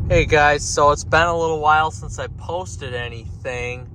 Hey guys, so it's been a little while since I posted anything.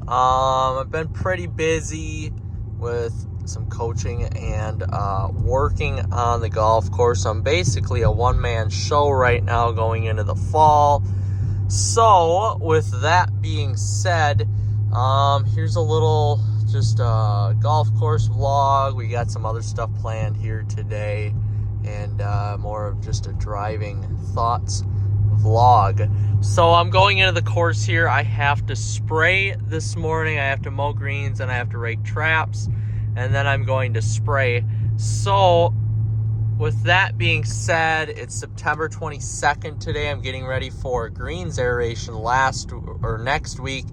I've been pretty busy with some coaching and working on the golf course. I'm basically a one-man show right now going into the fall. So with that being said, here's a little just golf course vlog. We got some other stuff planned here today and more of just a driving thoughts vlog. So I'm going into the course here. I have to spray this morning. I have to mow greens and I have to rake traps, and then I'm going to spray. So with that being said, it's September 22nd today. I'm getting ready for greens aeration next week.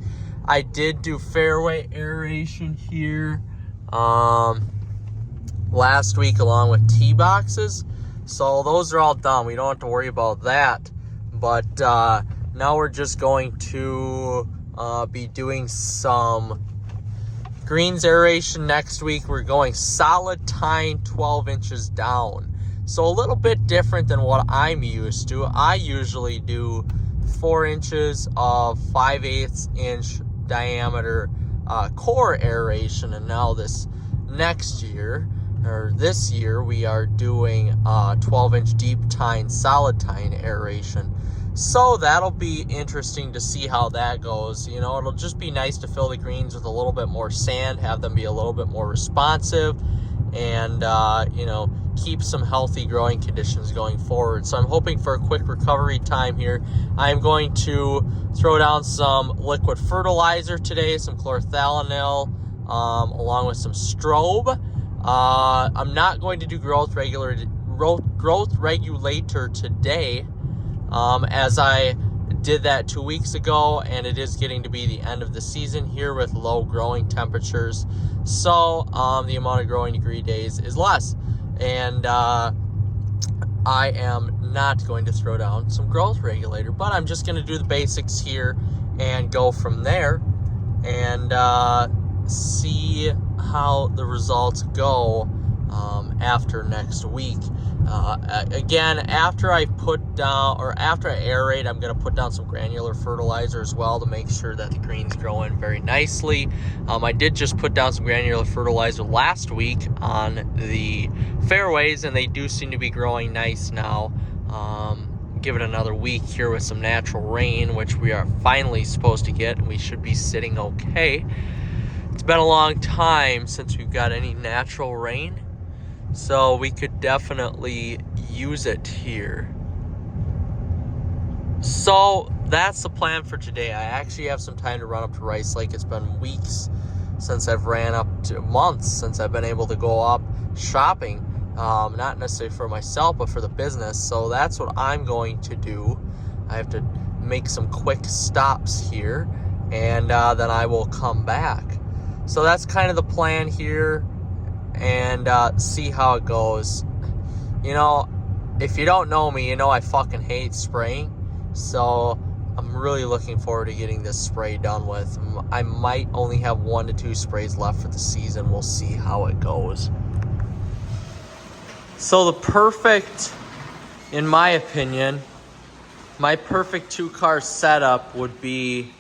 I did do fairway aeration here last week along with tee boxes. So those are all done. We don't have to worry about that. But now we're just going to be doing some greens aeration next week. We're going solid tine 12 inches down. So a little bit different than what I'm used to. I usually do 4 inches of 5/8 inch diameter core aeration. And now this year, we are doing 12 inch deep tine, solid tine aeration. So that'll be interesting to see how that goes. You know, it'll just be nice to fill the greens with a little bit more sand, have them be a little bit more responsive, and, keep some healthy growing conditions going forward. So I'm hoping for a quick recovery time here. I'm going to throw down some liquid fertilizer today, some chlorothalonil, along with some strobe. I'm not going to do growth regulator today, as I did that 2 weeks ago, and it is getting to be the end of the season here with low growing temperatures. So the amount of growing degree days is less, and I am not going to throw down some growth regulator, but I'm just going to do the basics here and go from there and see how the results go after next week. Again, after I aerate, I'm going to put down some granular fertilizer as well to make sure that the greens grow in very nicely. I did just put down some granular fertilizer last week on the fairways, and they do seem to be growing nice now. Give it another week here with some natural rain, which we are finally supposed to get, and we should be sitting okay. It's been a long time since we've got any natural rain, so we could definitely use it here. So that's the plan for today. I actually have some time to run up to Rice Lake. It's been months since I've been able to go up shopping, not necessarily for myself, but for the business. So that's what I'm going to do. I have to make some quick stops here, and then I will come back. So that's kind of the plan here, and see how it goes. You know, if you don't know me, you know I fucking hate spraying. So I'm really looking forward to getting this spray done with. I might only have 1 to 2 sprays left for the season. We'll see how it goes. So in my opinion, my perfect 2-car setup would be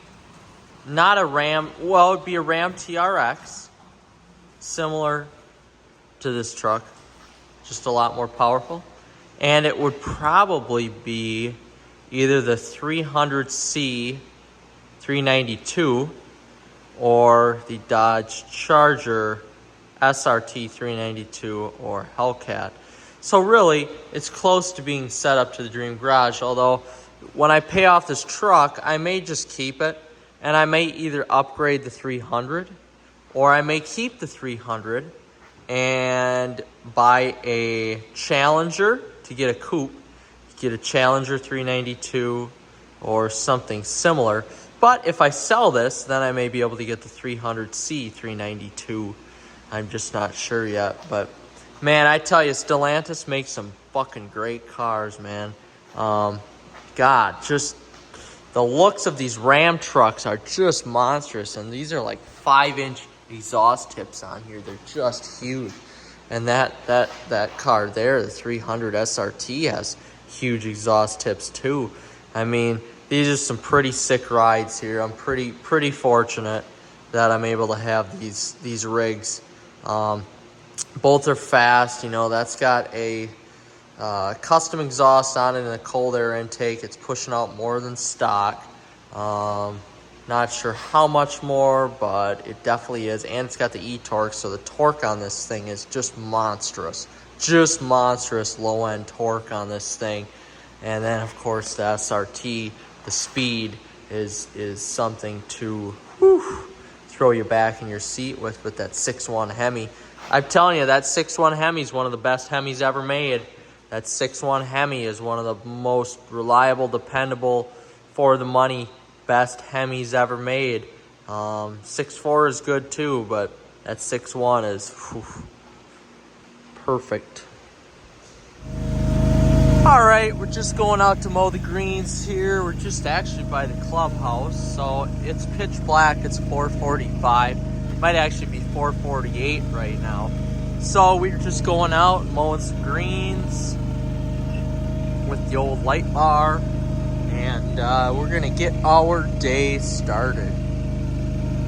not a Ram, well, it would be a Ram TRX, similar to this truck, just a lot more powerful. And it would probably be either the 300C 392 or the Dodge Charger SRT 392 or Hellcat. So really, it's close to being set up to the dream garage, although when I pay off this truck, I may just keep it. And I may either upgrade the 300, or I may keep the 300 and buy a Challenger to get a coupe, get a Challenger 392 or something similar. But if I sell this, then I may be able to get the 300C 392. I'm just not sure yet. But, man, I tell you, Stellantis makes some fucking great cars, man. God, just the looks of these Ram trucks are just monstrous, and these are like 5-inch exhaust tips on here. They're just huge. And that car there, the 300 SRT, has huge exhaust tips too. I mean, these are some pretty sick rides here. I'm pretty fortunate that I'm able to have these rigs. Both are fast. You know, that's got a custom exhaust on it and a cold air intake. It's pushing out more than stock. Not sure how much more, but it definitely is. And it's got the e-torque, so the torque on this thing is just monstrous. Just monstrous low-end torque on this thing. And then, of course, the SRT, the speed is something to throw you back in your seat with that 6.1 Hemi. I'm telling you, that 6.1 Hemi is one of the best Hemis ever made. That 6.1 Hemi is one of the most reliable, dependable, for the money, best Hemis ever made. 6.4 is good too, but that 6.1 is perfect. All right, we're just going out to mow the greens here. We're just actually by the clubhouse, so it's pitch black. It's 4:45. It might actually be 4:48 right now. So we're just going out mowing some greens with the old light bar, and we're gonna get our day started.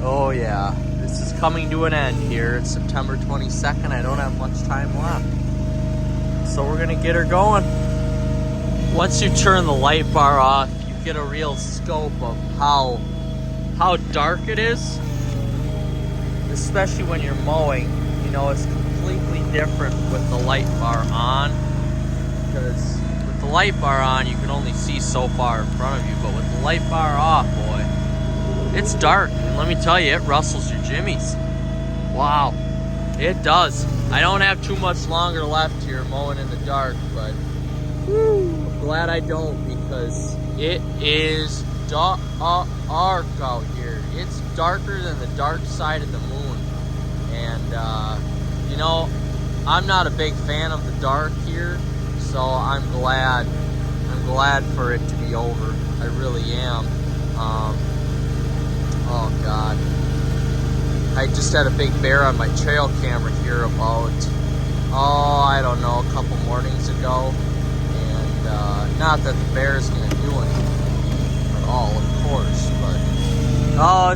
Oh yeah, this is coming to an end here. It's September 22nd. I don't have much time left, so we're gonna get her going. Once you turn the light bar off, you get a real scope of how dark it is, especially when you're mowing. You know, it's completely different with the light bar on, because with the light bar on, you can only see so far in front of you, but with the light bar off, boy, it's dark. And let me tell you, it rustles your jimmies. Wow, it does. I don't have too much longer left here mowing in the dark, but I'm glad I don't, because it is dark out here. It's darker than the dark side of the moon. And, you know, I'm not a big fan of the dark here, so I'm glad for it to be over. I really am. Oh, God. I just had a big bear on my trail camera here about, I don't know, a couple mornings ago. Not that the bear is going to do anything at all, of course, but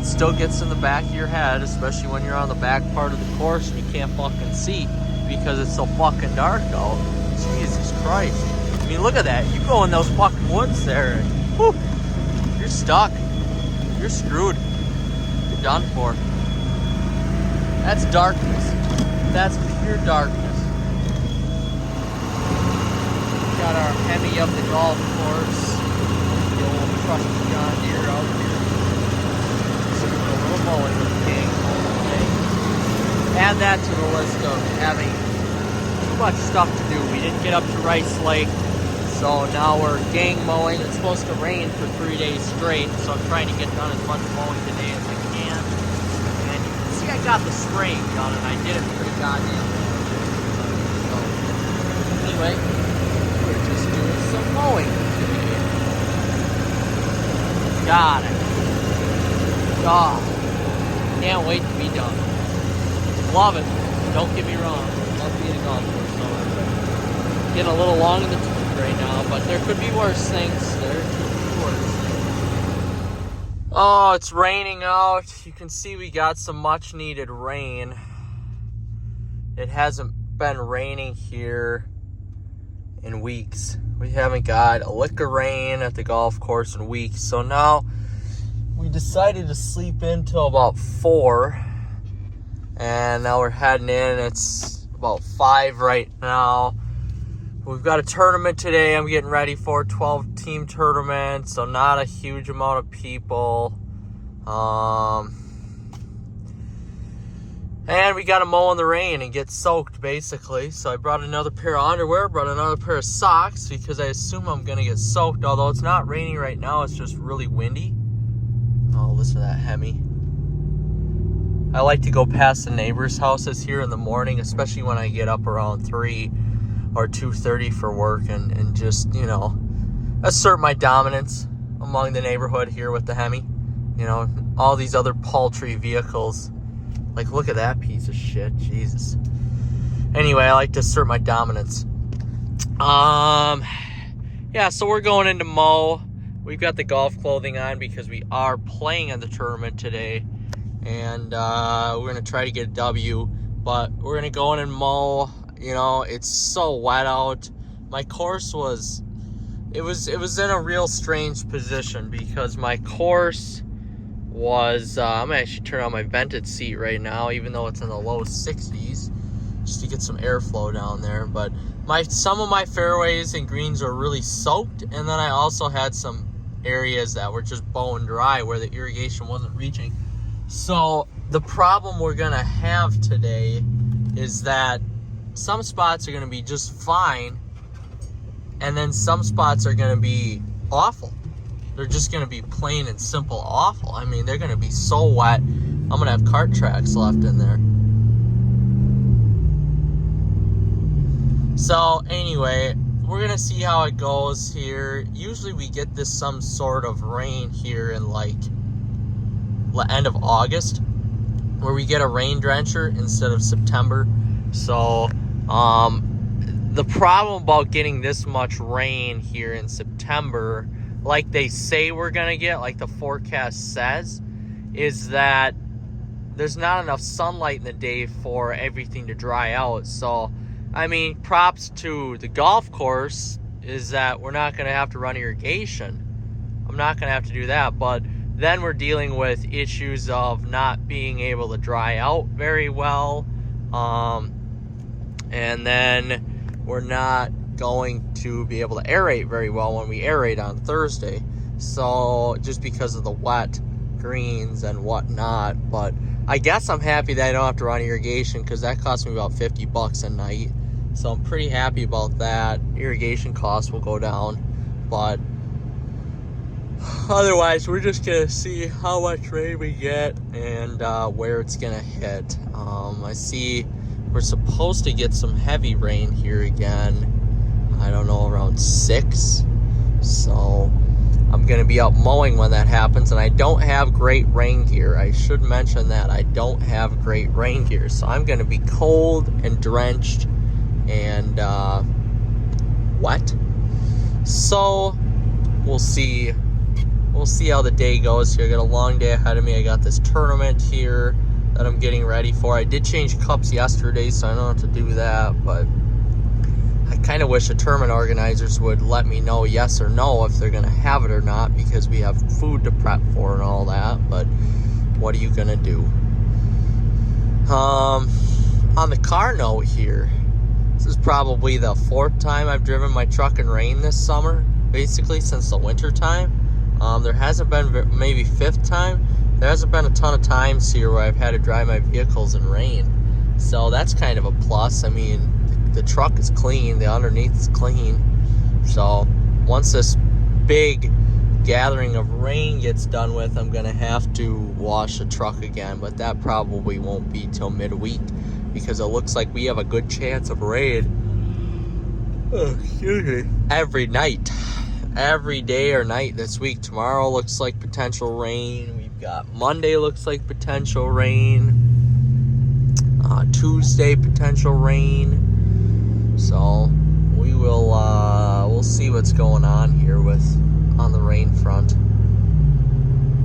it still gets in the back of your head, especially when you're on the back part of the course and you can't fucking see because it's so fucking dark out. Jesus Christ. I mean, look at that. You go in those fucking woods there and whew, you're stuck. You're screwed. You're done for. That's darkness. That's pure darkness. Got our Hemi up the golf course. The old trusty John Deere out here. Just doing a little mowing with the gang today. Add that to the list of having too much stuff to do. We didn't get up to Rice Lake, so now we're gang mowing. It's supposed to rain for 3 days straight, so I'm trying to get done as much mowing today as I can. And you can see I got the spraying done, and I did it pretty goddamn well. So, anyway, we're just doing some mowing. Got it. God. Can't wait to be done. Love it. Don't get me wrong. Love being a golf course. So getting a little long in the tooth right now, but there could be worse things. There could be worse things. Oh, it's raining out. You can see we got some much needed rain. It hasn't been raining here in weeks. We haven't got a lick of rain at the golf course in weeks. So now we decided to sleep in till about 4. And now we're heading in. It's about 5 right now. We've got a tournament today I'm getting ready for, 12-team tournament. So not a huge amount of people. And we got to mow in the rain and get soaked, basically. So I brought another pair of underwear, brought another pair of socks, because I assume I'm going to get soaked. Although it's not raining right now, it's just really windy. Oh, listen to that Hemi. I like to go past the neighbors' houses here in the morning, especially when I get up around 3 or 2:30 for work, and just, you know, assert my dominance among the neighborhood here with the Hemi. You know, all these other paltry vehicles. Like, look at that piece of shit. Jesus. Anyway, I like to assert my dominance. Yeah, so we're going into mow. we've got the golf clothing on because we are playing in the tournament today. And we're going to try to get a W. But we're going to go in and mow. You know, it's so wet out. My course was... It was in a real strange position because my course was... I'm going to actually turn on my vented seat right now, even though it's in the low 60s, just to get some airflow down there. But some of my fairways and greens are really soaked, and then I also had some areas that were just bone dry where the irrigation wasn't reaching. So the problem we're going to have today is that some spots are going to be just fine, and then some spots are going to be awful. They're just going to be plain and simple awful. I mean, they're going to be so wet. I'm going to have cart tracks left in there. So anyway, we're going to see how it goes here. Usually we get some sort of rain here in like end of August, where we get a rain drencher instead of September. So the problem about getting this much rain here in September, like they say we're gonna get, like the forecast says, is that there's not enough sunlight in the day for everything to dry out. So I mean, props to the golf course is that we're not gonna have to run irrigation. I'm not gonna have to do that, but then we're dealing with issues of not being able to dry out very well, and then we're not going to be able to aerate very well when we aerate on Thursday. So just because of the wet greens and whatnot. But I guess I'm happy that I don't have to run irrigation, because that cost me about $50 a night. So I'm pretty happy about that. Irrigation costs will go down, but otherwise we're just gonna see how much rain we get and where it's gonna hit. I see we're supposed to get some heavy rain here again, I don't know, around 6. So I'm gonna be out mowing when that happens, and I don't have great rain gear. I should mention that I don't have great rain gear, so I'm gonna be cold and drenched and wet. So we'll see how the day goes here. I got a long day ahead of me. I got this tournament here that I'm getting ready for. I did change cups yesterday, so I don't have to do that, but I kind of wish the tournament organizers would let me know yes or no if they're going to have it or not, because we have food to prep for and all that. But what are you going to do? On the car note here, this is probably the 4th time I've driven my truck in rain this summer, basically since the winter time. There hasn't been, maybe 5th time, there hasn't been a ton of times here where I've had to drive my vehicles in rain. So that's kind of a plus. I mean, the truck is clean, the underneath is clean. So once this big gathering of rain gets done with, I'm gonna have to wash the truck again, but that probably won't be till midweek, because it looks like we have a good chance of rain every night, every day or night this week. Tomorrow looks like potential rain. We've got Monday looks like potential rain. Tuesday potential rain. So we will we'll see what's going on here on the rain front.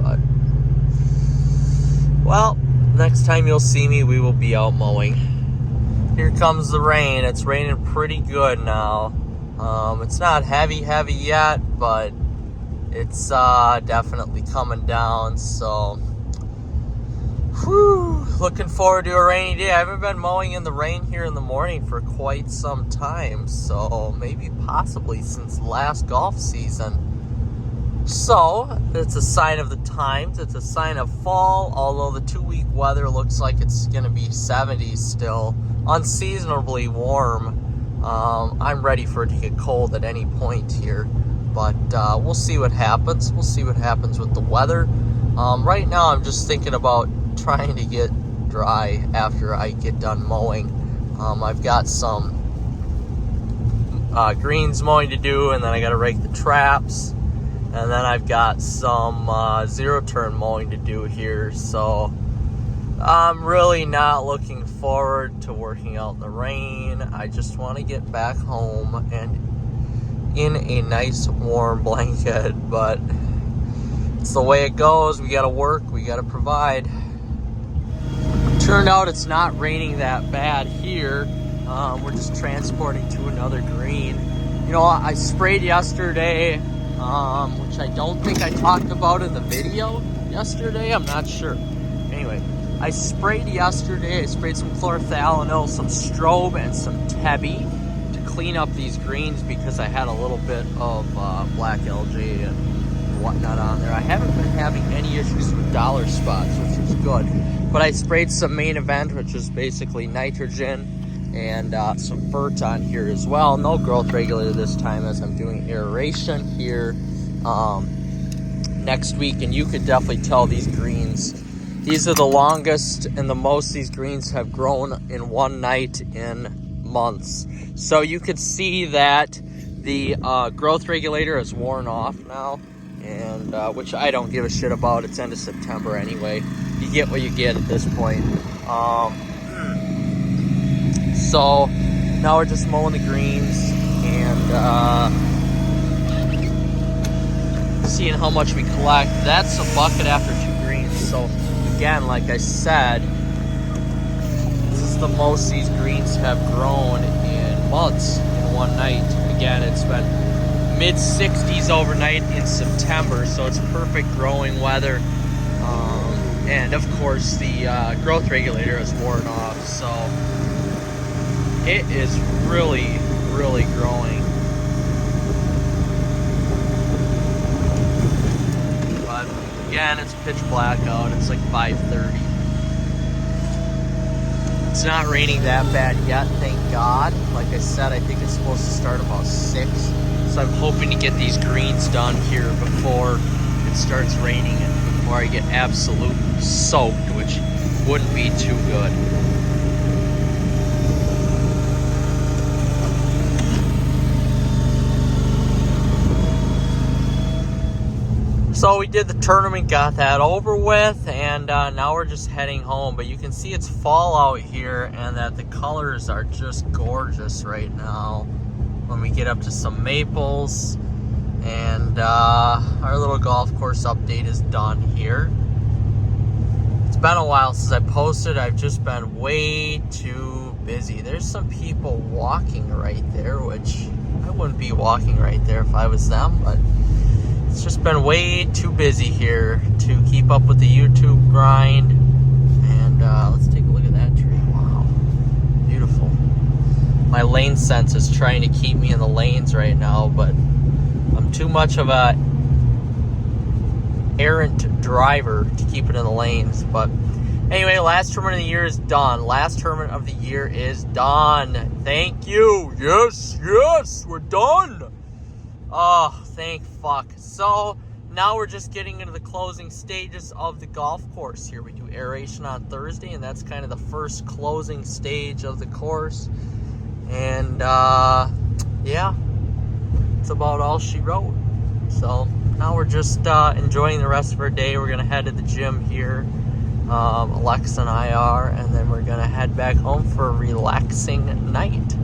But well, next time you'll see me, we will be out mowing. Here comes the rain. It's raining pretty good now. It's not heavy yet, but it's definitely coming down. So looking forward to a rainy day. I haven't been mowing in the rain here in the morning for quite some time, so maybe possibly since last golf season. So it's a sign of the times. It's a sign of fall, although the 2-week weather looks like it's going to be 70s still, unseasonably warm. I'm ready for it to get cold at any point here, but we'll see what happens. We'll see what happens with the weather. Right now I'm just thinking about trying to get dry after I get done mowing. I've got some greens mowing to do, and then I got to rake the traps, and then I've got some zero turn mowing to do here. So I'm really not looking forward to working out in the rain. I just want to get back home and in a nice warm blanket, but it's the way it goes. We gotta work, we gotta provide. Turned out it's not raining that bad here. We're just transporting to another green. You know, I sprayed yesterday, which I don't think I talked about in the video yesterday. I'm not sure. Anyway, I sprayed yesterday. I sprayed some chlorothalonil, some strobe, and some Tebi to clean up these greens because I had a little bit of black algae and whatnot on there. I haven't been having any issues with dollar spots, which is good. But I sprayed some Main Event, which is basically nitrogen, and some Fert on here as well. No growth regulator this time, as I'm doing aeration here next week. And you could definitely tell these greens, these are the longest and the most these greens have grown in one night in months. So you could see that the growth regulator is worn off now, and which I don't give a shit about. It's end of September anyway. You get what you get at this point. So now we're just mowing the greens and seeing how much we collect. That's a bucket after 2 greens. So again, like I said, this is the most these greens have grown in months in one night. Again, it's been mid-60s overnight in September, so it's perfect growing weather. And of course, the growth regulator is worn off, so it is really, really growing. But again, it's pitch black out. It's like 5:30. It's not raining that bad yet, thank God. Like I said, I think it's supposed to start about 6. So I'm hoping to get these greens done here before it starts raining and before I get absolute soaked, which wouldn't be too good. So we did the tournament, got that over with, and now we're just heading home. But you can see it's fall out here and that the colors are just gorgeous right now when we get up to some maples. And our little golf course update is done here. It's been a while since I posted. I've just been way too busy. There's some people walking right there, which I wouldn't be walking right there if I was them, but it's just been way too busy here to keep up with the YouTube grind. And let's take a look at that tree. Wow, beautiful. My lane sense is trying to keep me in the lanes right now, but I'm too much of a errant driver to keep it in the lanes. But anyway, last tournament of the year is done. Last tournament of the year is done. Thank you. Yes, we're done. Oh, thank fuck. So now we're just getting into the closing stages of the golf course here. We do aeration on Thursday, and that's kind of the first closing stage of the course. And yeah, that's about all she wrote. So now we're just enjoying the rest of our day. We're gonna head to the gym here. Alexa and I are, and then we're gonna head back home for a relaxing night.